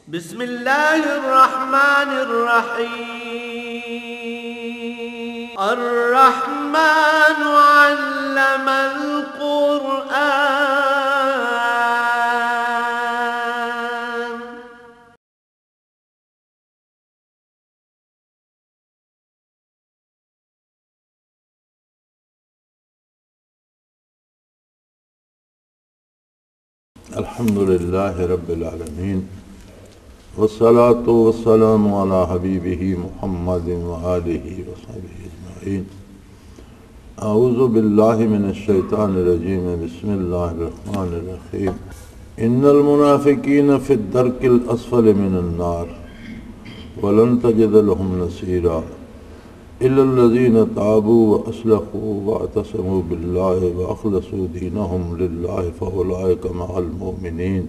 بسم الله الرحمن الرحيم. الرحمن علم القرآن. الحمد لله رب العالمين والصلاة والسلام على حبيبه محمد وآله وصحبه أجمعين. أعوذ بالله من الشيطان الرجيم. بسم الله الرحمن الرحيم. إن المنافقين في الدرك الأسفل من النار ولن تجد لهم نصيرا إلا الذين تابوا وأصلحوا واعتصموا بالله وأخلصوا دينهم لله فأولئك مع المؤمنين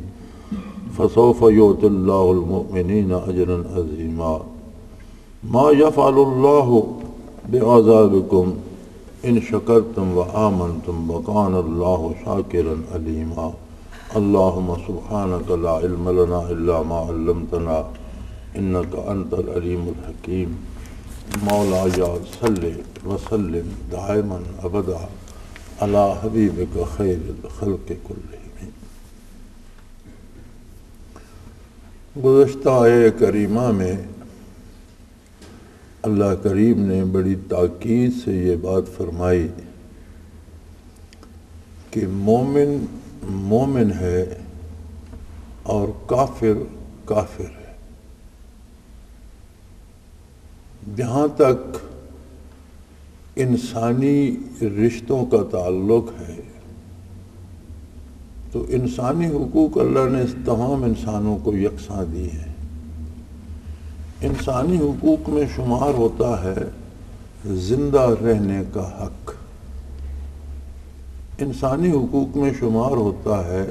فسوف يؤتي الله المؤمنين أجرا عظيما. ما يفعل الله بعذابكم إن شكرتم وآمنتم وكان الله شاكرا عليما. اللهم سبحانك لا علم لنا إلا ما علمتنا إنك أنت العليم الحكيم. مولاي صل وسلم دائما ابدا على حبیبک خیر الخلق کلہم. گزشتہ آیہ کریمہ میں اللہ کریم نے بڑی تاکید سے یہ بات فرمائی کہ مومن مومن ہے اور کافر کافر ہے. جہاں تک انسانی رشتوں کا تعلق ہے تو انسانی حقوق اللہ نے تمام انسانوں کو یکساں دی ہیں. انسانی حقوق میں شمار ہوتا ہے زندہ رہنے کا حق، انسانی حقوق میں شمار ہوتا ہے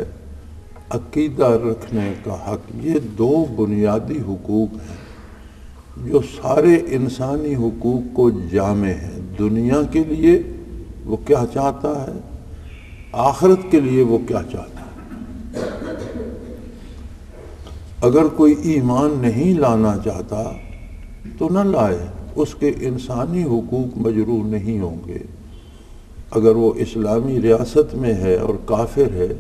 عقیدہ رکھنے کا حق. یہ دو بنیادی حقوق ہیں جو سارے انسانی حقوق کو جامع ہے. دنیا کے لیے وہ کیا چاہتا ہے، آخرت کے لیے وہ کیا چاہتا ہے. اگر کوئی ایمان نہیں لانا چاہتا تو نہ لائے، اس کے انسانی حقوق مجروح نہیں ہوں گے. اگر وہ اسلامی ریاست میں ہے اور کافر ہے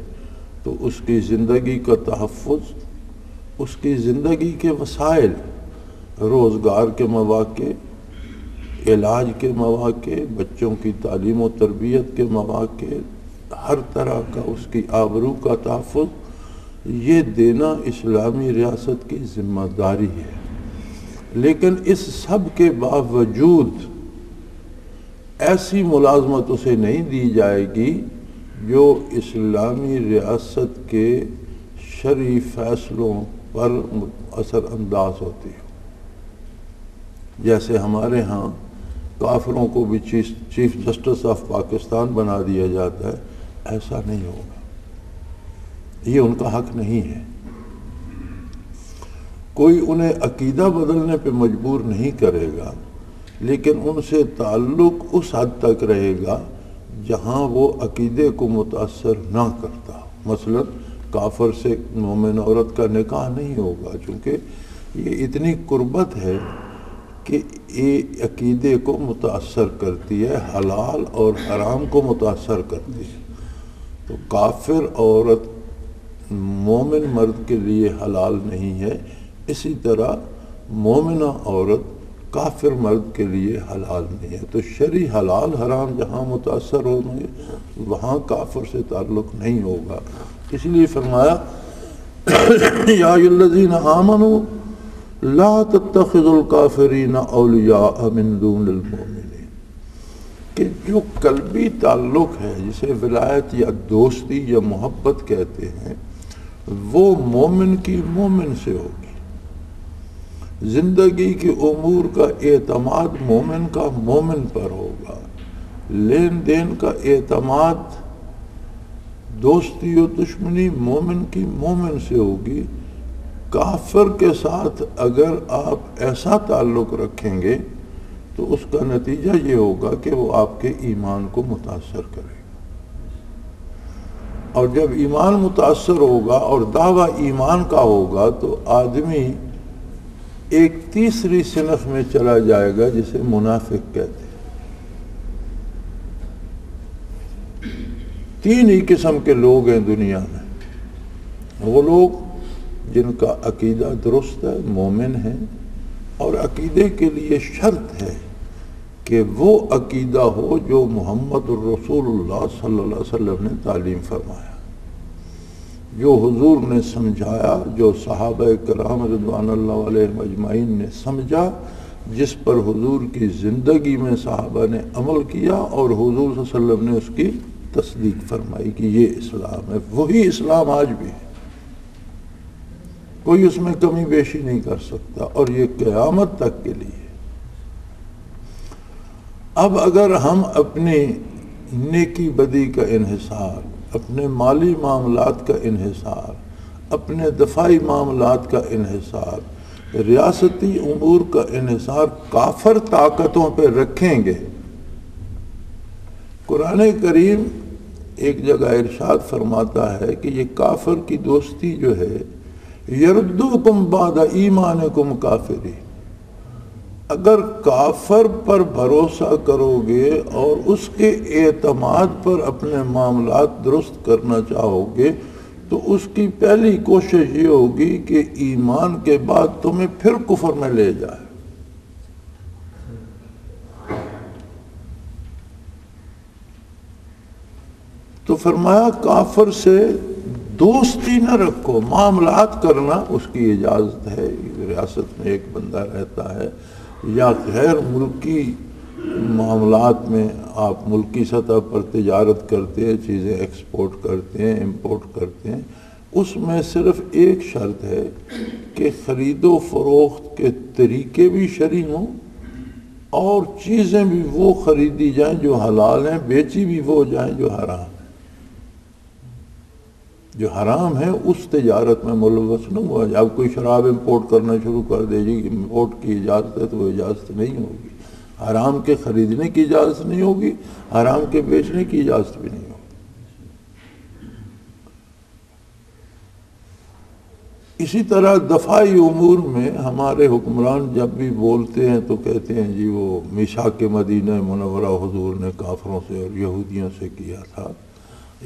تو اس کی زندگی کا تحفظ، اس کی زندگی کے وسائل، روزگار کے مواقع، علاج کے مواقع، بچوں کی تعلیم و تربیت کے مواقع، ہر طرح کا اس کی آبرو کا تحفظ، یہ دینا اسلامی ریاست کی ذمہ داری ہے. لیکن اس سب کے باوجود ایسی ملازمت اسے نہیں دی جائے گی جو اسلامی ریاست کے شرعی فیصلوں پر اثر انداز ہوتی ہے. جیسے ہمارے ہاں کافروں کو بھی چیف جسٹس آف پاکستان بنا دیا جاتا ہے، ایسا نہیں ہوگا. یہ ان کا حق نہیں ہے. کوئی انہیں عقیدہ بدلنے پہ مجبور نہیں کرے گا، لیکن ان سے تعلق اس حد تک رہے گا جہاں وہ عقیدے کو متاثر نہ کرتا. مثلا کافر سے مومن عورت کا نکاح نہیں ہوگا، چونکہ یہ اتنی قربت ہے کہ یہ عقیدے کو متاثر کرتی ہے، حلال اور حرام کو متاثر کرتی ہے. تو کافر عورت مومن مرد کے لیے حلال نہیں ہے، اسی طرح مومنہ عورت کافر مرد کے لیے حلال نہیں ہے. تو شرعی حلال حرام جہاں متاثر ہوں گے وہاں کافر سے تعلق نہیں ہوگا. اس لیے فرمایا یا ایھا الذین آمنوا لا تتخذوا الکافرین اولیاء من دون المؤمنین، کہ جو قلبی تعلق ہے جسے ولایت یا دوستی یا محبت کہتے ہیں وہ مومن کی مومن سے ہوگی. زندگی کے امور کا اعتماد مومن کا مومن پر ہوگا. لین دین کا اعتماد، دوستی و دشمنی مومن کی مومن سے ہوگی. کافر کے ساتھ اگر آپ ایسا تعلق رکھیں گے تو اس کا نتیجہ یہ ہوگا کہ وہ آپ کے ایمان کو متاثر کرے گا. اور جب ایمان متاثر ہوگا اور دعویٰ ایمان کا ہوگا تو آدمی ایک تیسری صنف میں چلا جائے گا جسے منافق کہتے ہیں۔ 3 ہی قسم کے لوگ ہیں دنیا میں، وہ لوگ جن کا عقیدہ درست ہے، مومن ہیں، اور عقیدے کے لیے شرط ہے کہ وہ عقیدہ ہو جو محمد الرسول اللہ صلی اللہ علیہ وسلم نے تعلیم فرمایا، جو حضور نے سمجھایا، جو صحابہ کرام رضوان اللہ علیہم اجمعین نے سمجھا، جس پر حضور کی زندگی میں صحابہ نے عمل کیا اور حضور صلی اللہ علیہ وسلم نے اس کی تصدیق فرمائی کہ یہ اسلام ہے۔ وہی اسلام آج بھی ہے، کوئی اس میں کمی بیشی نہیں کر سکتا، اور یہ قیامت تک کے لیے۔ اب اگر ہم اپنی نیکی بدی کا انحصار، اپنے مالی معاملات کا انحصار، اپنے دفاعی معاملات کا انحصار، ریاستی امور کا انحصار کافر طاقتوں پہ رکھیں گے، قرآن کریم ایک جگہ ارشاد فرماتا ہے کہ یہ کافر کی دوستی جو ہے، یردوکم بعد ایمانکم کافرین، اگر کافر پر بھروسہ کرو گے اور اس کے اعتماد پر اپنے معاملات درست کرنا چاہو گے تو اس کی پہلی کوشش یہ ہوگی کہ ایمان کے بعد تمہیں پھر کفر میں لے جائے۔ تو فرمایا کافر سے دوستی نہ رکھو، معاملات کرنا اس کی اجازت ہے، ریاست میں ایک بندہ رہتا ہے یا غیر ملکی معاملات میں آپ ملکی سطح پر تجارت کرتے ہیں، چیزیں ایکسپورٹ کرتے ہیں، امپورٹ کرتے ہیں، اس میں صرف ایک شرط ہے کہ خرید و فروخت کے طریقے بھی شرعی ہوں اور چیزیں بھی وہ خریدی جائیں جو حلال ہیں، بیچی بھی وہ جائیں جو حرام ہیں۔ جو حرام ہے اس تجارت میں ملوث نہ ہوا جائے۔ اب کوئی شراب امپورٹ کرنا شروع کر دے جی، امپورٹ کی اجازت ہے تو وہ اجازت نہیں ہوگی، حرام کے خریدنے کی اجازت نہیں ہوگی، حرام کے بیچنے کی اجازت بھی نہیں ہوگی۔ اسی طرح دفاعی امور میں ہمارے حکمران جب بھی بولتے ہیں تو کہتے ہیں جی وہ میثاق مدینہ منورہ حضور نے کافروں سے اور یہودیوں سے کیا تھا۔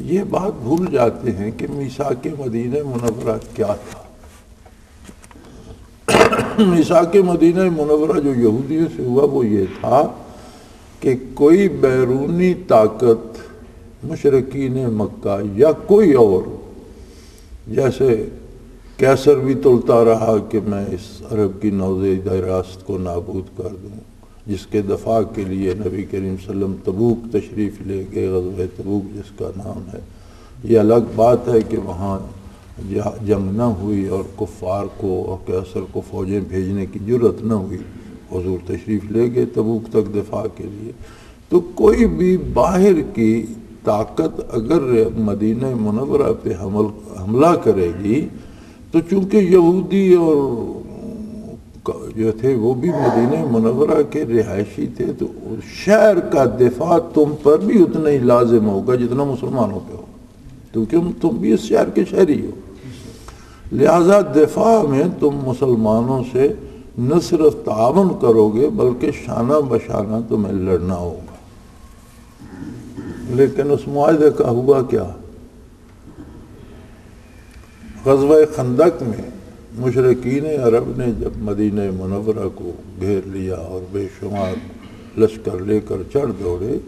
یہ بات بھول جاتے ہیں کہ میثاق مدینہ منورہ کیا تھا۔ میثاق مدینہ منورہ جو یہودیوں سے ہوا وہ یہ تھا کہ کوئی بیرونی طاقت مشرکین مکہ یا کوئی اور، جیسے کیسر بھی تلتا رہا کہ میں اس عرب کی نوزائیدہ ریاست کو نابود کر دوں، جس کے دفاع کے لیے نبی کریم صلی اللہ علیہ وسلم تبوک تشریف لے گئے، غزوہ تبوک جس کا نام ہے۔ یہ الگ بات ہے کہ وہاں جنگ نہ ہوئی اور کفار کو اور کیسر کو فوجیں بھیجنے کی جرت نہ ہوئی، حضور تشریف لے گئے تبوک تک دفاع کے لیے۔ تو کوئی بھی باہر کی طاقت اگر مدینہ منورہ پہ حملہ کرے گی تو چونکہ یہودی اور جو تھے وہ بھی مدینہ منورہ کے رہائشی تھے تو شہر کا دفاع تم پر بھی اتنا ہی لازم ہوگا جتنا مسلمانوں پہ ہو، کیونکہ تم بھی اس شہر کے شہری ہو۔ لہذا دفاع میں تم مسلمانوں سے نہ صرف تعاون کرو گے بلکہ شانہ بشانہ تمہیں لڑنا ہوگا۔ لیکن اس معاہدے کا ہوا کیا؟ غزوہ خندق میں مشرکین عرب نے جب مدینہ منورہ کو گھیر لیا اور بے شمار لشکر لے کر چڑھ دوڑے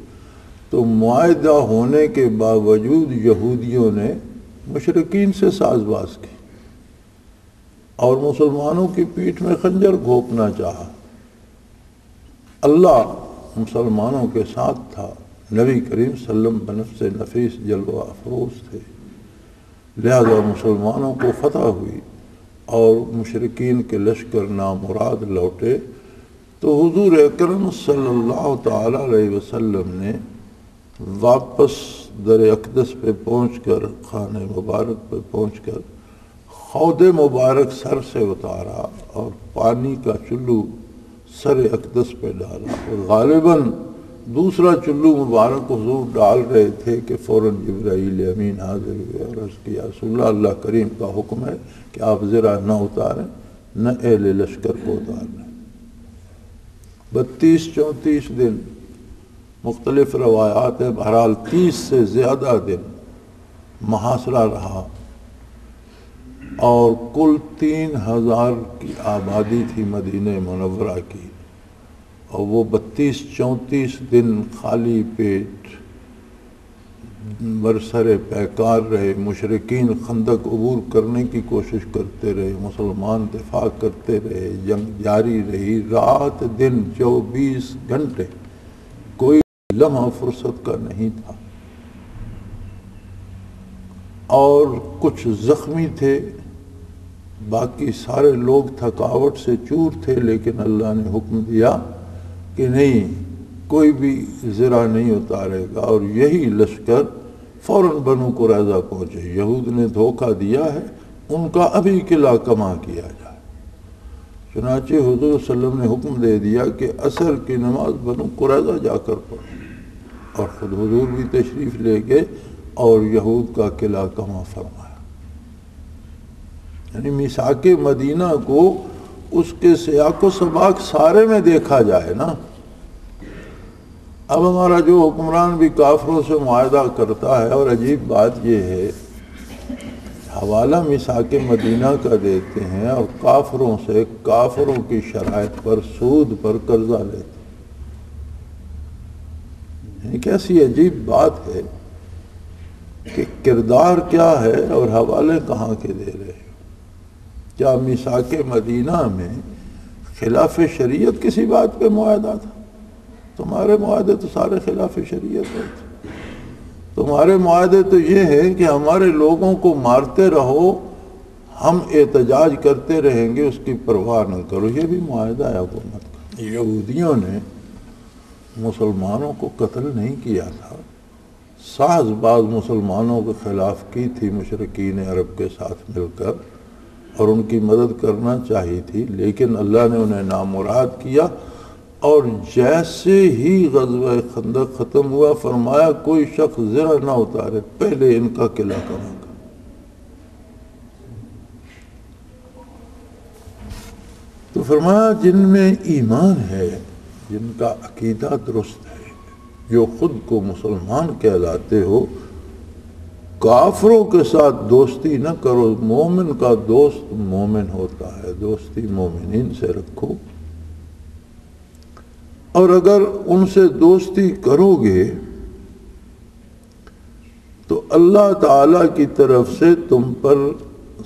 تو معاہدہ ہونے کے باوجود یہودیوں نے مشرکین سے ساز باز کی اور مسلمانوں کی پیٹھ میں خنجر گھونپنا چاہا۔ اللہ مسلمانوں کے ساتھ تھا، نبی کریم صلی اللہ علیہ وسلم بنفس نفیس جلوہ افروز تھے، لہذا مسلمانوں کو فتح ہوئی اور مشرکین کے لشکر نامراد لوٹے تو حضور اکرم صلی اللہ تعالی علیہ وسلم نے واپس در اقدس پہ پہنچ کر، خانہ مبارک پہ پہنچ کر خود مبارک سر سے اتارا اور پانی کا چلو سر اقدس پہ ڈالا، اور غالباً دوسرا چلو مبارک حضور ڈال رہے تھے کہ فوراً جبرائیل امین حاضر ہوئے اور عرض کیا رسول اللہ کریم کا حکم ہے کہ آپ ذرا نہ اتاریں نہ اہل لشکر کو اتاریں۔ 32-34 دن مختلف روایات ہیں، بہرحال 30 سے زیادہ دن محاصرہ رہا، اور کل 3000 کی آبادی تھی مدینہ منورہ کی، اور وہ 32-34 دن خالی پیٹ برسر پیکار رہے۔ مشرکین خندق عبور کرنے کی کوشش کرتے رہے، مسلمان دفاع کرتے رہے، جنگ جاری رہی، رات دن 24 گھنٹے، کوئی لمحہ فرصت کا نہیں تھا۔ اور کچھ زخمی تھے، باقی سارے لوگ تھکاوٹ سے چور تھے، لیکن اللہ نے حکم دیا کہ نہیں، کوئی بھی زرہ نہیں اتارے گا، اور یہی لشکر فوراً بنو قریظہ پہنچے۔ یہود نے دھوکہ دیا ہے، ان کا ابھی قلعہ کما کیا جائے۔ چنانچہ حضور صلی اللہ علیہ وسلم نے حکم دے دیا کہ عصر کی نماز بنو قریظہ جا کر پڑھو، اور خود حضور بھی تشریف لے گئے اور یہود کا قلعہ کما فرمایا۔ یعنی میثاق مدینہ کو اس کے سیاق و سباق سارے میں دیکھا جائے نا۔ اب ہمارا جو حکمران بھی کافروں سے معاہدہ کرتا ہے، اور عجیب بات یہ ہے، حوالہ میثاق مدینہ کا دیتے ہیں اور کافروں سے کافروں کی شرائط پر سود پر قرضہ لیتے ہیں۔ کیسی عجیب بات ہے کہ کردار کیا ہے اور حوالے کہاں کے دے رہے ہیں۔ کیا میثاق مدینہ میں خلاف شریعت کسی بات پہ معاہدہ تھا؟ تمہارے معاہدے تو سارے خلاف شریعت ہوتے، تمہارے معاہدے تو یہ ہے کہ ہمارے لوگوں کو مارتے رہو، ہم احتجاج کرتے رہیں گے، اس کی پرواہ نہ کرو۔ یہ بھی معاہدہ ہے حکومت کا۔ یہودیوں نے مسلمانوں کو قتل نہیں کیا تھا، ساز باز مسلمانوں کے خلاف کی تھی مشرکین عرب کے ساتھ مل کر، اور ان کی مدد کرنا چاہی تھی، لیکن اللہ نے انہیں نامراد کیا۔ اور جیسے ہی غزوہ خندق ختم ہوا، فرمایا کوئی شخص زرہ نہ اتارے، پہلے ان کا قلعہ کما کر۔ تو فرمایا جن میں ایمان ہے، جن کا عقیدہ درست ہے، جو خود کو مسلمان کہلاتے ہو، کافروں کے ساتھ دوستی نہ کرو۔ مومن کا دوست مومن ہوتا ہے، دوستی مومنین سے رکھو، اور اگر ان سے دوستی کرو گے تو اللہ تعالیٰ کی طرف سے تم پر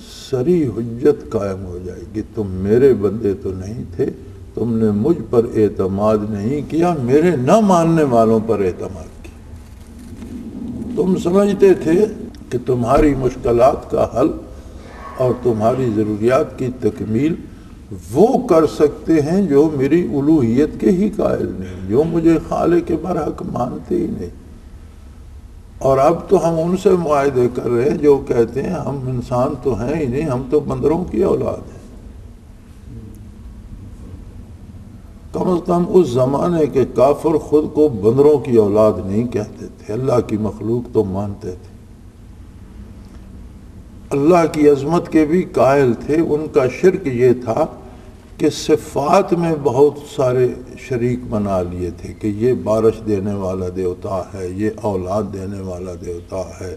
سری حجت قائم ہو جائے گی۔ تم میرے بندے تو نہیں تھے، تم نے مجھ پر اعتماد نہیں کیا، میرے نہ ماننے والوں پر اعتماد کیا۔ تم سمجھتے تھے کہ تمہاری مشکلات کا حل اور تمہاری ضروریات کی تکمیل وہ کر سکتے ہیں جو میری الوہیت کے ہی قائل نہیں، جو مجھے خالق برحق مانتے ہی نہیں۔ اور اب تو ہم ان سے معاہدے کر رہے ہیں جو کہتے ہیں ہم انسان تو ہیں ہی نہیں، ہم تو بندروں کی اولاد ہیں۔ کم از کم اس زمانے کے کافر خود کو بندروں کی اولاد نہیں کہتے تھے، اللہ کی مخلوق تو مانتے تھے، اللہ کی عظمت کے بھی قائل تھے۔ ان کا شرک یہ تھا کہ صفات میں بہت سارے شریک بنا لیے تھے کہ یہ بارش دینے والا دیوتا ہے، یہ اولاد دینے والا دیوتا ہے،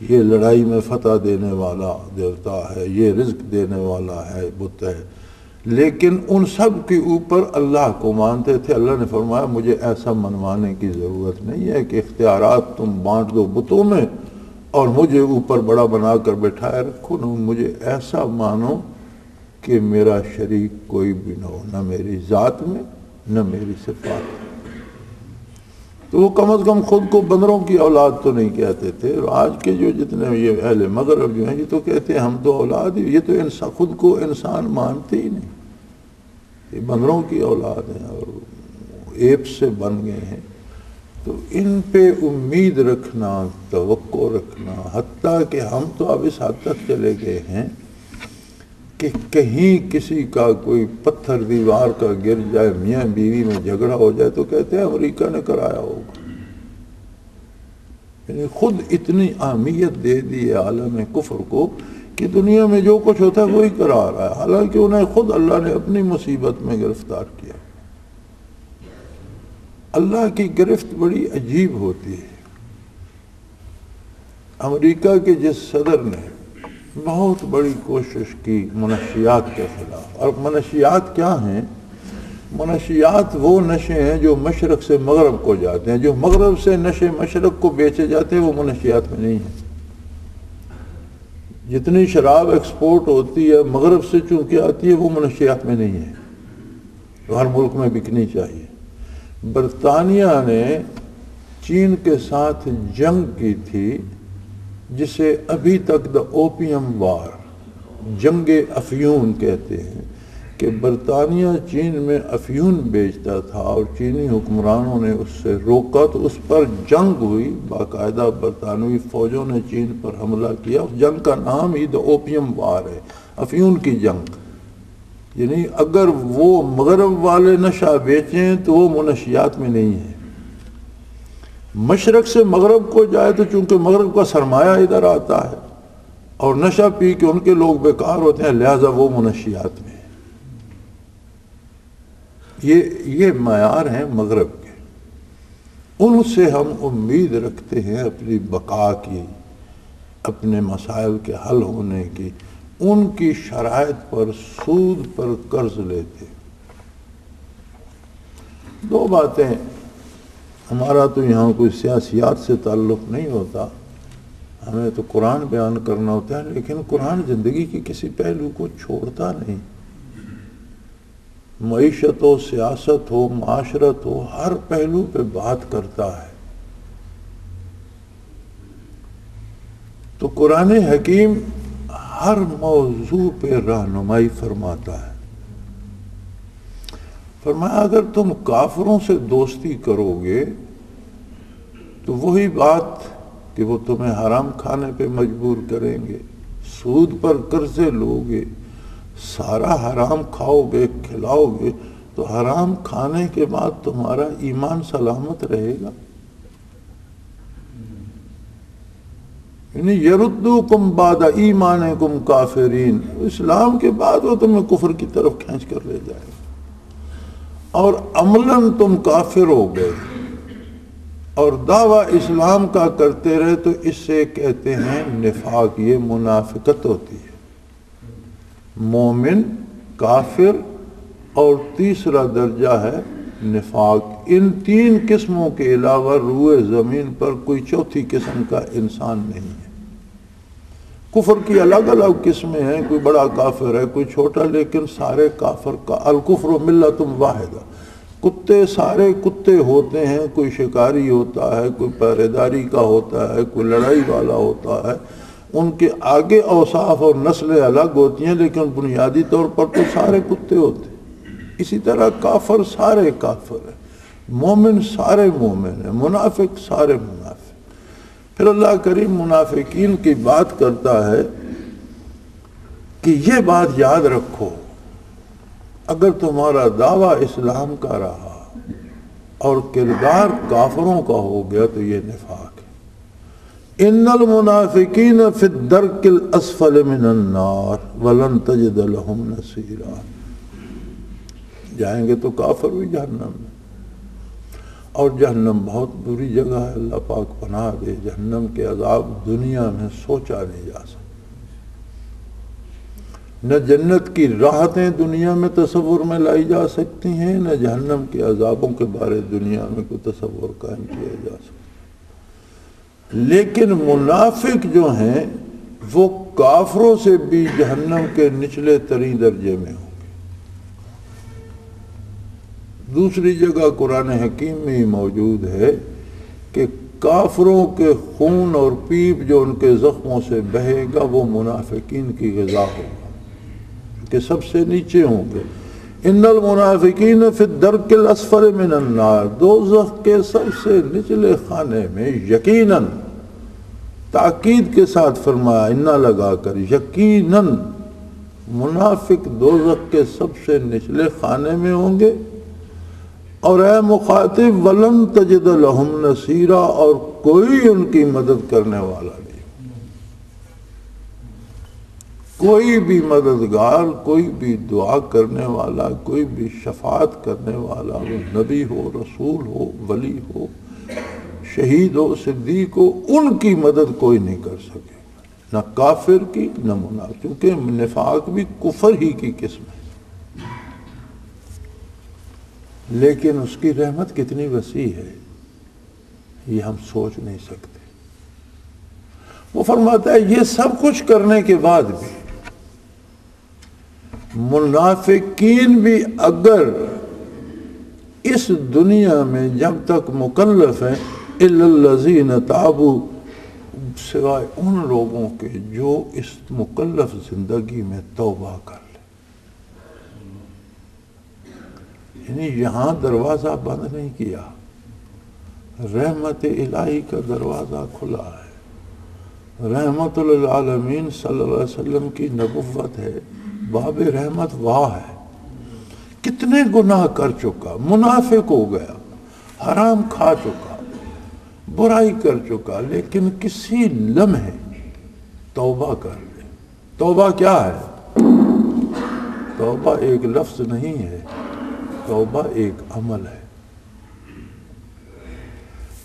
یہ لڑائی میں فتح دینے والا دیوتا ہے، یہ رزق دینے والا ہے، بت ہے، لیکن ان سب کے اوپر اللہ کو مانتے تھے۔ اللہ نے فرمایا مجھے ایسا منوانے کی ضرورت نہیں ہے کہ اختیارات تم بانٹ دو بتوں میں اور مجھے اوپر بڑا بنا کر بٹھائے رکھو، نہ مجھے ایسا مانو کہ میرا شریک کوئی بھی نہ ہو، نہ میری ذات میں نہ میری صفات میں۔ تو وہ کم از کم خود کو بندروں کی اولاد تو نہیں کہتے تھے۔ آج کے جو جتنے یہ اہل مغرب جو ہیں یہ تو کہتے ہیں ہم تو اولاد ہی، یہ تو خود کو انسان مانتے ہی نہیں، یہ بندروں کی اولاد ہیں اور ایپ سے بن گئے ہیں۔ تو ان پہ امید رکھنا، توقع رکھنا، حتیٰ کہ ہم تو اب اس حد تک چلے گئے ہیں کہ کہیں کسی کا کوئی پتھر دیوار کا گر جائے، میاں بیوی میں جھگڑا ہو جائے تو کہتے ہیں امریکہ نے کرایا ہوگا۔ یعنی خود اتنی اہمیت دے دی ہے عالم کفر کو کہ دنیا میں جو کچھ ہوتا ہے وہی کرا رہا ہے، حالانکہ انہیں خود اللہ نے اپنی مصیبت میں گرفتار کیا۔ اللہ کی گرفت بڑی عجیب ہوتی ہے۔ امریکہ کے جس صدر نے بہت بڑی کوشش کی منشیات کے خلاف، اور منشیات کیا ہیں؟ منشیات وہ نشے ہیں جو مشرق سے مغرب کو جاتے ہیں، جو مغرب سے نشے مشرق کو بیچے جاتے ہیں وہ منشیات میں نہیں ہیں۔ جتنی شراب ایکسپورٹ ہوتی ہے مغرب سے چونکہ آتی ہے وہ منشیات میں نہیں ہے، ہر ملک میں بکنی چاہیے۔ برطانیہ نے چین کے ساتھ جنگ کی تھی جسے ابھی تک دا اوپیم وار، جنگ افیون کہتے ہیں، کہ برطانیہ چین میں افیون بیچتا تھا اور چینی حکمرانوں نے اس سے روکا تو اس پر جنگ ہوئی، باقاعدہ برطانوی فوجوں نے چین پر حملہ کیا۔ اس جنگ کا نام ہی دا اوپیم وار ہے، افیون کی جنگ۔ یعنی اگر وہ مغرب والے نشہ بیچیں تو وہ منشیات میں نہیں ہے، مشرق سے مغرب کو جائے تو چونکہ مغرب کا سرمایہ ادھر آتا ہے اور نشہ پی کے ان کے لوگ بیکار ہوتے ہیں، لہذا وہ منشیات میں ہے۔ یہ معیار ہیں مغرب کے، ان سے ہم امید رکھتے ہیں اپنی بقا کی، اپنے مسائل کے حل ہونے کی۔ ان کی شرائط پر سود پر قرض لیتے۔ دو باتیں، ہمارا تو یہاں کوئی سیاسیات سے تعلق نہیں ہوتا، ہمیں تو قرآن بیان کرنا ہوتا ہے، لیکن قرآن زندگی کی کسی پہلو کو چھوڑتا نہیں۔ معیشت ہو، سیاست ہو، معاشرت ہو، ہر پہلو پہ بات کرتا ہے۔ تو قرآن حکیم ہر موضوع پہ رہنمائی فرماتا ہے۔ فرمایا اگر تم کافروں سے دوستی کرو گے تو وہی بات کہ وہ تمہیں حرام کھانے پہ مجبور کریں گے، سود پر قرضے لو گے، سارا حرام کھاؤ گے، کھلاؤ گے، تو حرام کھانے کے بعد تمہارا ایمان سلامت رہے گا؟ یعنی یردوکم بعد ایمانکم کافرین، اسلام کے بعد وہ تمہیں کفر کی طرف کھینچ کر لے جائے گا، اور عملاً تم کافر ہو گئے اور دعویٰ اسلام کا کرتے رہے تو اس سے کہتے ہیں نفاق، یہ منافقت ہوتی ہے۔ مومن، کافر اور تیسرا درجہ ہے نفاق۔ ان تین قسموں کے علاوہ روئے زمین پر کوئی چوتھی قسم کا انسان نہیں ہے۔ کفر کی الگ الگ قسمیں ہیں، کوئی بڑا کافر ہے، کوئی چھوٹا، لیکن سارے کافر کا الکفر ملت واحدہ۔ کتے سارے کتے ہوتے ہیں، کوئی شکاری ہوتا ہے، کوئی پہرے داری کا ہوتا ہے، کوئی لڑائی والا ہوتا ہے، ان کے آگے اوصاف اور نسلیں الگ ہوتی ہیں، لیکن بنیادی طور پر تو سارے کتے ہوتے ہیں۔ اسی طرح کافر سارے کافر ہیں، مومن سارے مومن ہیں، منافق سارے منافق۔ پھر اللہ کریم منافقین کی بات کرتا ہے کہ یہ بات یاد رکھو، اگر تمہارا دعویٰ اسلام کا رہا اور کردار کافروں کا ہو گیا تو یہ نفاق ہے۔ ان المنافقین فی الدرک الاسفل من النار ولن تجد لهم نصیرا، جائیں گے تو کافر بھی جہنم میں، اور جہنم بہت بری جگہ ہے، اللہ پاک پناہ دے۔ جہنم کے عذاب دنیا میں سوچا نہیں جا سکتا، نہ جنت کی راحتیں دنیا میں تصور میں لائی جا سکتی ہیں، نہ جہنم کے عذابوں کے بارے دنیا میں کوئی تصور قائم کیا جا سکتا۔ لیکن منافق جو ہیں وہ کافروں سے بھی جہنم کے نچلے ترین درجے میں ہوں گے۔ دوسری جگہ قرآن حکیم میں ہی موجود ہے کہ کافروں کے خون اور پیپ جو ان کے زخموں سے بہے گا وہ منافقین کی غذا ہوگا، کہ سب سے نیچے ہوں گے۔ ان المنافقین فی الدرک الاسفل من النار، دوزخ کے سب سے نچلے خانے میں، یقیناً، تاکید کے ساتھ فرمایا انا لگا کر، یقیناً منافق دوزخ کے سب سے نچلے خانے میں ہوں گے، اور اے مخاطب ولن تجد لہم نصیرا، اور کوئی ان کی مدد کرنے والا نہیں، کوئی بھی مددگار، کوئی بھی دعا کرنے والا، کوئی بھی شفاعت کرنے والا، وہ نبی ہو، رسول ہو، ولی ہو، شہید ہو، صدیق ہو، ان کی مدد کوئی نہیں کر سکے، نہ کافر کی نہ منافق، کیونکہ نفاق بھی کفر ہی کی قسم ہے، لیکن اس کی رحمت کتنی وسیع ہے یہ ہم سوچ نہیں سکتے۔ وہ فرماتا ہے یہ سب کچھ کرنے کے بعد بھی منافقین بھی اگر اس دنیا میں جب تک مکلف ہیں الا الذین تابوا، سوائے ان لوگوں کے جو اس مکلف زندگی میں توبہ کر لیں، یعنی یہاں دروازہ بند نہیں کیا، رحمت الہی کا دروازہ کھلا ہے، رحمت للعالمین صلی اللہ علیہ وسلم کی نبوت ہے، باب رحمت واہ ہے، کتنے گناہ کر چکا، منافق ہو گیا، حرام کھا چکا، برائی کر چکا، لیکن کسی لمحے توبہ کر لے۔ توبہ کیا ہے؟ توبہ ایک لفظ نہیں ہے، توبہ ایک عمل ہے۔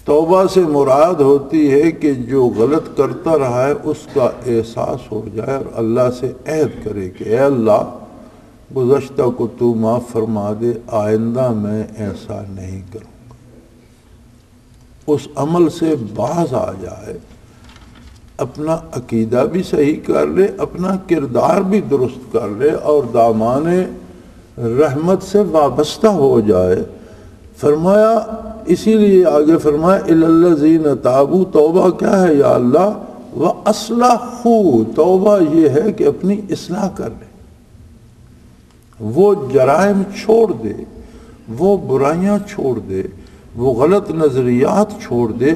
توبہ سے مراد ہوتی ہے کہ جو غلط کرتا رہا ہے اس کا احساس ہو جائے اور اللہ سے عہد کرے کہ اے اللہ گزشتہ کو تو معاف فرما دے، آئندہ میں ایسا نہیں کروں گا۔ اس عمل سے باز آ جائے، اپنا عقیدہ بھی صحیح کر لے، اپنا کردار بھی درست کر لے اور دامان رحمت سے وابستہ ہو جائے۔ فرمایا اسی لیے آگے فرمایا الا الذین تابوا، توبہ کیا ہے یا اللہ، واصلحوا، توبہ یہ ہے کہ اپنی اصلاح کر لے، وہ جرائم چھوڑ دے، وہ برائیاں چھوڑ دے، وہ غلط نظریات چھوڑ دے،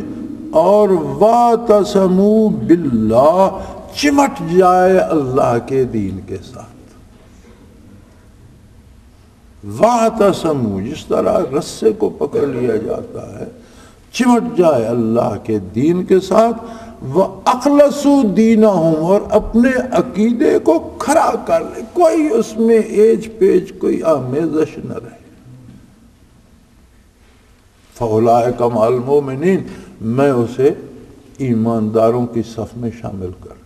اور واعتصموا باللہ، چمٹ جائے اللہ کے دین کے ساتھ۔ واعتصموا، جس طرح رسے کو پکڑ لیا جاتا ہے، چمٹ جائے اللہ کے دین کے ساتھ، وَأَخْلَصُوا دِينَهُمْ، اور اپنے عقیدے کو کھڑا کر لے، کوئی اس میں ایج پیچ، کوئی آمیزش نہ رہے۔ فَأُولَٰئِكَ مَعَ الْمُؤْمِنِينَ، میں اسے ایمانداروں کی صف میں شامل کر لوں۔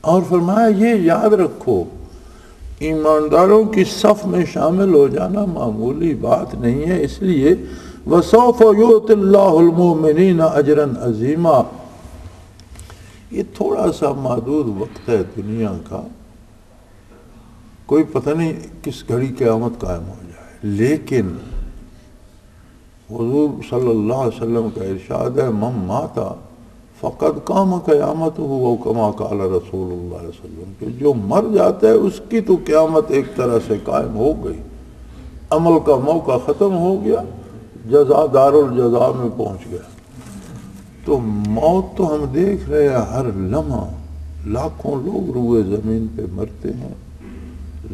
اور فرمایا یہ یاد رکھو، ایمانداروں کی صف میں شامل ہو جانا معمولی بات نہیں ہے، اس لیے وَسَوْفَ يُؤْتِ اللَّهُ الْمُؤْمِنِينَ أَجْرًا عَظِيمًا، یہ تھوڑا سا محدود وقت ہے دنیا کا، کوئی پتہ نہیں کس گھڑی قیامت قائم ہو جائے، لیکن حضور صلی اللہ علیہ وسلم کا ارشاد ہے من مات فقد قام قیامت ہو کما قال رسول اللہ علیہ وسلم، کہ جو مر جاتا ہے اس کی تو قیامت ایک طرح سے قائم ہو گئی، عمل کا موقع ختم ہو گیا، جزا دار الجزا میں پہنچ گیا۔ تو موت تو ہم دیکھ رہے ہیں ہر لمحہ، لاکھوں لوگ روئے زمین پہ مرتے ہیں،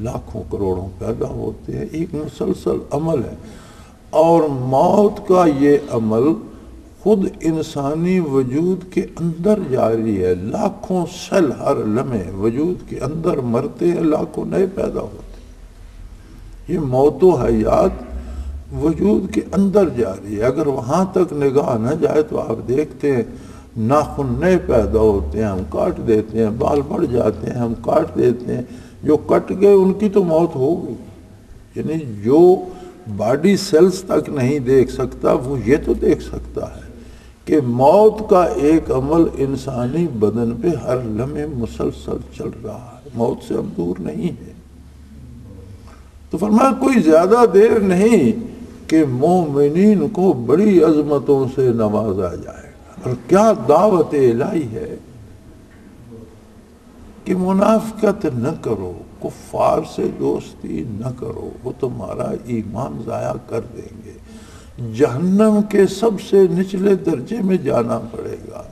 لاکھوں کروڑوں پیدا ہوتے ہیں، ایک مسلسل عمل ہے، اور موت کا یہ عمل خود انسانی وجود کے اندر جاری ہے، لاکھوں سیل ہر لمحے وجود کے اندر مرتے ہیں، لاکھوں نئے پیدا ہوتے ہیں، یہ موت و حیات وجود کے اندر جاری ہے۔ اگر وہاں تک نگاہ نہ جائے تو آپ دیکھتے ہیں ناخن نئے پیدا ہوتے ہیں، ہم کاٹ دیتے ہیں، بال بڑھ جاتے ہیں، ہم کاٹ دیتے ہیں، جو کٹ گئے ان کی تو موت ہو گئی، یعنی جو باڈی سیلز تک نہیں دیکھ سکتا وہ یہ تو دیکھ سکتا ہے کہ موت کا ایک عمل انسانی بدن پہ ہر لمحے مسلسل چل رہا ہے، موت سے اب دور نہیں ہے۔ تو فرمایا کوئی زیادہ دیر نہیں کہ مومنین کو بڑی عظمتوں سے نوازا جائے گا، اور کیا دعوت الہی ہے کہ منافقت نہ کرو، کفار سے دوستی نہ کرو، وہ تمہارا ایمان ضائع کر دیں گے، جہنم کے سب سے نچلے درجے میں جانا پڑے گا،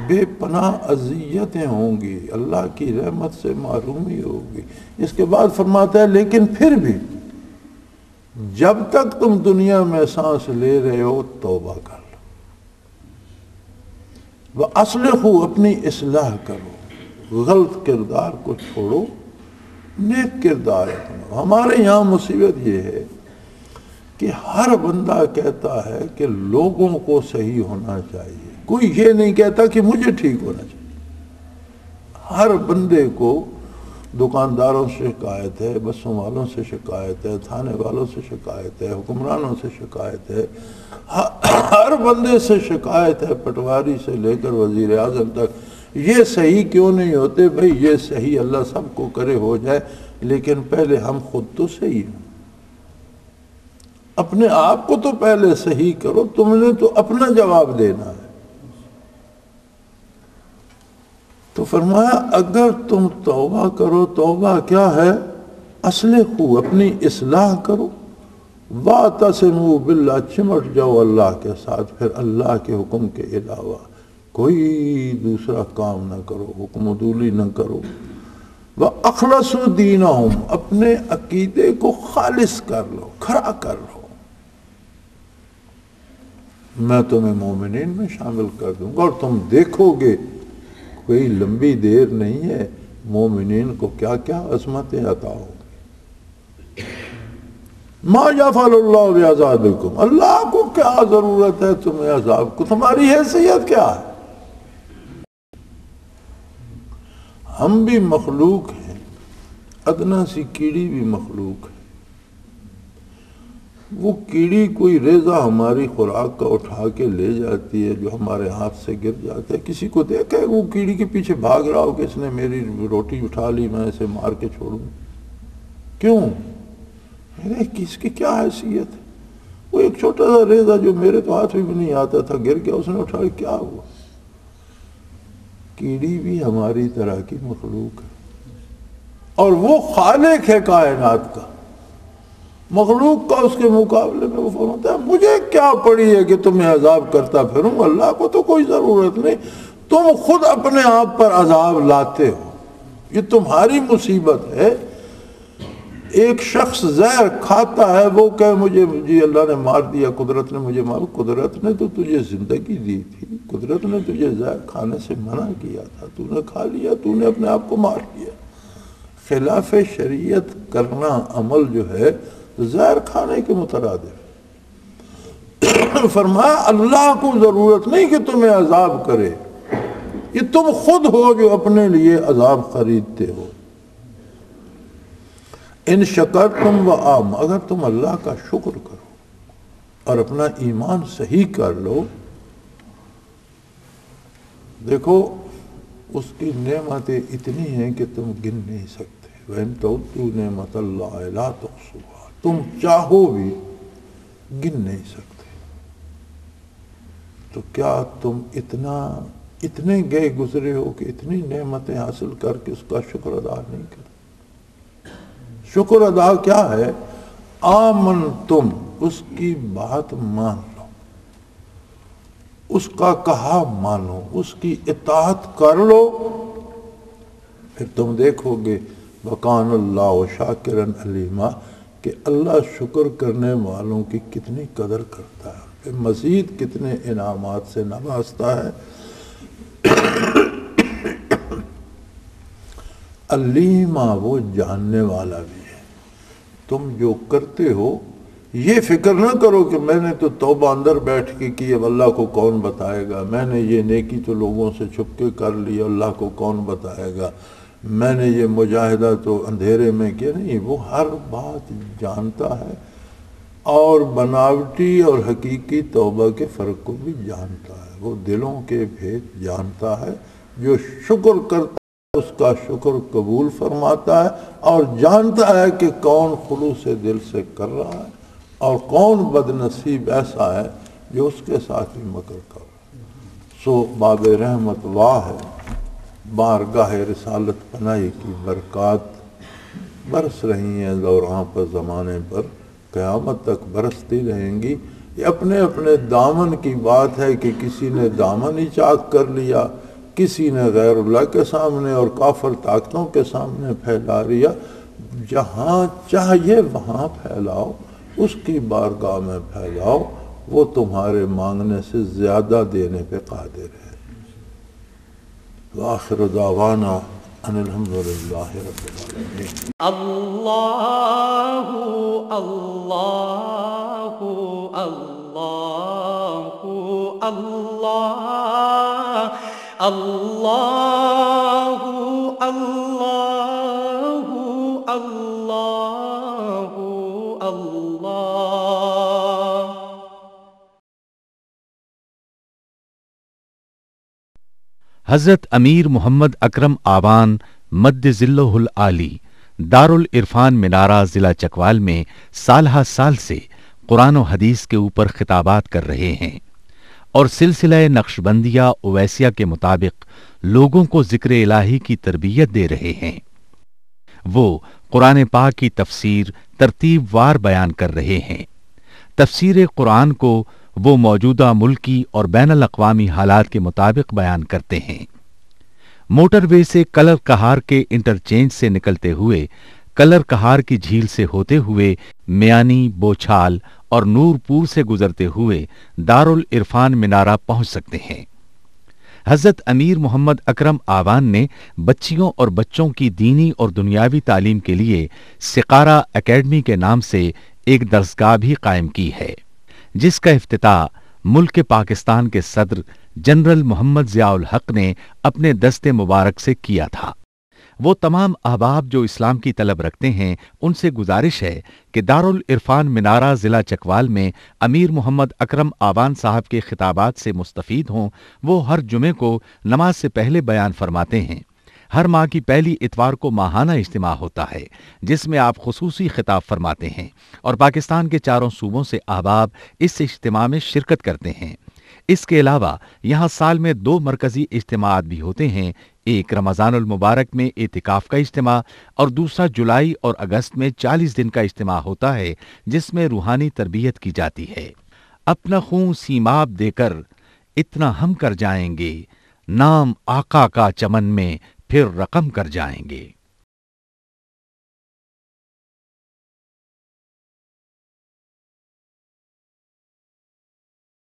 بے پناہ اذیتیں ہوں گی، اللہ کی رحمت سے محرومی ہوگی۔ اس کے بعد فرماتا ہے لیکن پھر بھی جب تک تم دنیا میں سانس لے رہے ہو توبہ کر لو، وَأَصْلِحُوا اپنی اصلاح کرو، غلط کردار کو چھوڑو، نیک کردار اپناؤ۔ ہمارے یہاں مصیبت یہ ہے کہ ہر بندہ کہتا ہے کہ لوگوں کو صحیح ہونا چاہیے، کوئی یہ نہیں کہتا کہ مجھے ٹھیک ہونا چاہیے۔ ہر بندے کو دکانداروں سے شکایت ہے، بسوں والوں سے شکایت ہے، تھانے والوں سے شکایت ہے، حکمرانوں سے شکایت ہے، ہر بندے سے شکایت ہے، پٹواری سے لے کر وزیر اعظم تک۔ یہ صحیح کیوں نہیں ہوتے؟ بھئی یہ صحیح اللہ سب کو کرے ہو جائے، لیکن پہلے ہم خود تو صحیح ہوں، اپنے آپ کو تو پہلے صحیح کرو، تم نے تو اپنا جواب دینا ہے۔ تو فرمایا اگر تم توبہ کرو، توبہ کیا ہے؟ اصلحوا اپنی اصلاح کرو، واعتصموا باللہ چمٹ جاؤ اللہ کے ساتھ، پھر اللہ کے حکم کے علاوہ کوئی دوسرا کام نہ کرو، حکم عدولی نہ کرو۔ وَأَخْلَصُوا دِينَهُمْ اپنے عقیدے کو خالص کر لو، کھڑا کر لو، میں تمہیں مومنین میں شامل کر دوں گا، اور تم دیکھو گے کوئی لمبی دیر نہیں ہے مومنین کو کیا کیا عظمتیں عطا ہوگی۔ ما یفعل اللہ بعذابکم، اللہ کو کیا ضرورت ہے تمہیں عذاب کو، تمہاری حیثیت کیا ہے؟ ہم بھی مخلوق ہیں، ادنا سی کیڑی بھی مخلوق ہے، وہ کیڑی کوئی ریزہ ہماری خوراک کا اٹھا کے لے جاتی ہے جو ہمارے ہاتھ سے گر جاتا ہے، کسی کو دیکھا ہے وہ کیڑی کے پیچھے بھاگ رہا ہو کہ اس نے میری روٹی اٹھا لی، میں اسے مار کے چھوڑوں؟ کیوں؟ میرے کس کی کیا حیثیت ہے؟ وہ ایک چھوٹا سا ریزہ جو میرے تو ہاتھ میں بھی نہیں آتا تھا گر گیا، اس نے اٹھا کے کیا ہوا؟ کیڑی بھی ہماری طرح کی مخلوق ہے، اور وہ خالق ہے کائنات کا، مخلوق کا اس کے مقابلے میں وہ فرماتا ہے مجھے کیا پڑی ہے کہ تمہیں عذاب کرتا پھروں، اللہ کو تو کوئی ضرورت نہیں، تم خود اپنے آپ پر عذاب لاتے ہو، یہ تمہاری مصیبت ہے۔ ایک شخص زہر کھاتا ہے، وہ کہے مجھے جی اللہ نے مار دیا، قدرت نے مجھے مار، قدرت نے تو تجھے زندگی دی تھی، قدرت نے تجھے زہر کھانے سے منع کیا تھا، تو نے کھا لیا، تو نے اپنے آپ کو مار لیا۔ خلاف شریعت کرنا عمل جو ہے زہر کھانے کے مترادف۔ فرمایا اللہ کو ضرورت نہیں کہ تمہیں عذاب کرے، یہ تم خود ہو جو اپنے لیے عذاب خریدتے ہو۔ ان شکرتم وآمنتم اگر تم اللہ کا شکر کرو اور اپنا ایمان صحیح کر لو، دیکھو اس کی نعمتیں اتنی ہیں کہ تم گن نہیں سکتے۔ وَإِن تَعُدُّوا نِعْمَتَ اللَّهِ لَا تُحْصُوهَا تم چاہو بھی گن نہیں سکتے۔ تو کیا تم اتنے گئے گزرے ہو کہ اتنی نعمتیں حاصل کر کے اس کا شکر ادا نہیں کرتے؟ شکر ادا کیا ہے؟ آمن تم اس کی بات مان لو، اس کا کہا مانو، اس کی اطاعت کر لو، پھر تم دیکھو گے وَقَانَ اللَّهُ شَاكِرًا عَلِيمًا کہ اللہ شکر کرنے والوں کی کتنی قدر کرتا ہے، پھر مزید کتنے انعامات سے نوازتا ہے۔ علیمہ وہ جاننے والا بھی ہے، تم جو کرتے ہو یہ فکر نہ کرو کہ میں نے تو توبہ اندر بیٹھ کے کی، اب اللہ کو کون بتائے گا، میں نے یہ نیکی تو لوگوں سے چھپ کے کر لی، اللہ کو کون بتائے گا، میں نے یہ مجاہدہ تو اندھیرے میں کیا۔ نہیں، وہ ہر بات جانتا ہے، اور بناوٹی اور حقیقی توبہ کے فرق کو بھی جانتا ہے، وہ دلوں کے بھید جانتا ہے۔ جو شکر کرتا ہے اس کا شکر قبول فرماتا ہے، اور جانتا ہے کہ کون خلوص دل سے کر رہا ہے اور کون بد نصیب ایسا ہے جو اس کے ساتھ بھی مکر کر رہا ہے۔ سو باب رحمت واہ ہے، بارگاہ رسالت پناہی کی برکات برس رہی ہیں دوران پر، زمانے پر، قیامت تک برستی رہیں گی۔ یہ اپنے اپنے دامن کی بات ہے کہ کسی نے دامن ہی چاک کر لیا، کسی نے غیر اللہ کے سامنے اور کافر طاقتوں کے سامنے پھیلا لیا۔ جہاں چاہیے وہاں پھیلاؤ، اس کی بارگاہ میں پھیلاؤ، وہ تمہارے مانگنے سے زیادہ دینے پہ قادر ہے۔ وآخر دعوانا ان الحمدللہ رب العالمین۔ اللہ اللہ اللہ اللہ اللہ اللہ اللہ اللہ۔ حضرت امیر محمد اکرم آوان مد ظلہ العالی دارالعرفان منارہ ضلع چکوال میں سالہ سال سے قرآن و حدیث کے اوپر خطابات کر رہے ہیں اور سلسلہ نقشبندیہ اویسیہ کے مطابق لوگوں کو ذکر الہی کی تربیت دے رہے ہیں۔ وہ قرآن پاک کی تفسیر ترتیب وار بیان کر رہے ہیں۔ تفسیر قرآن کو وہ موجودہ ملکی اور بین الاقوامی حالات کے مطابق بیان کرتے ہیں۔ موٹر وے سے کلر کہار کے انٹرچینج سے نکلتے ہوئے کلر کہار کی جھیل سے ہوتے ہوئے میانی، بوچھال اور نور پور سے گزرتے ہوئے دارالعرفان منارہ پہنچ سکتے ہیں۔ حضرت امیر محمد اکرم آوان نے بچیوں اور بچوں کی دینی اور دنیاوی تعلیم کے لیے سقارہ اکیڈمی کے نام سے ایک درسگاہ بھی قائم کی ہے، جس کا افتتاح ملک پاکستان کے صدر جنرل محمد ضیاء الحق نے اپنے دست مبارک سے کیا تھا۔ وہ تمام احباب جو اسلام کی طلب رکھتے ہیں ان سے گزارش ہے کہ دارالعرفان منارہ ضلع چکوال میں امیر محمد اکرم آوان صاحب کے خطابات سے مستفید ہوں۔ وہ ہر جمعے کو نماز سے پہلے بیان فرماتے ہیں۔ ہر ماہ کی پہلی اتوار کو ماہانہ اجتماع ہوتا ہے جس میں آپ خصوصی خطاب فرماتے ہیں اور پاکستان کے چاروں صوبوں سے احباب اس اجتماع میں شرکت کرتے ہیں۔ اس کے علاوہ یہاں سال میں 2 مرکزی اجتماعات بھی ہوتے ہیں، ایک رمضان المبارک میں اعتکاف کا اجتماع اور دوسرا جولائی اور اگست میں 40 دن کا اجتماع ہوتا ہے جس میں روحانی تربیت کی جاتی ہے۔ اپنا خون سیماب دے کر اتنا ہم کر جائیں گے، نام آقا کا چمن میں پھر رقم کر جائیں گے۔